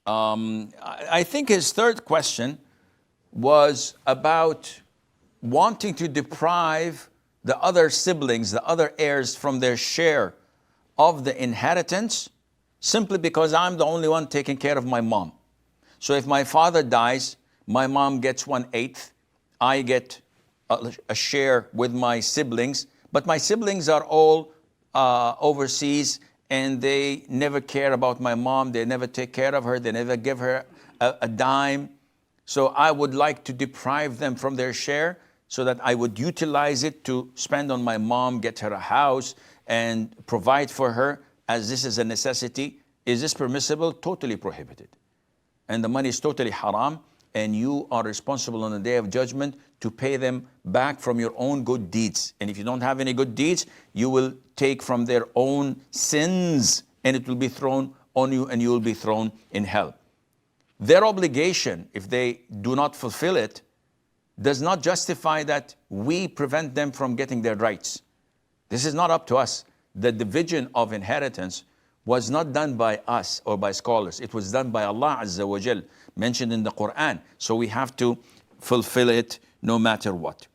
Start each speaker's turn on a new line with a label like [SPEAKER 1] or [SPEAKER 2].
[SPEAKER 1] I think his third question was about wanting to deprive the other siblings, the other heirs, from their share of the inheritance simply because I'm the only one taking care of my mom. So if my father dies, my mom gets 1/8, I get a share with my siblings, but my siblings are all overseas and they never care about my mom, they never take care of her, they never give her a dime. So I would like to deprive them from their share so that I would utilize it to spend on my mom, get her a house, and provide for her, as this is a necessity. Is this permissible? Totally prohibited. And the money is totally haram, and you are responsible on the day of judgment to pay them back from your own good deeds. And if you don't have any good deeds, you will take from their own sins, and it will be thrown on you, and you will be thrown in hell. Their obligation, if they do not fulfill it, does not justify that we prevent them from getting their rights. This is not up to us. The division of inheritance was not done by us or by scholars. It was done by Allah Azza wa Jal, mentioned in the Quran. So we have to fulfill it no matter what.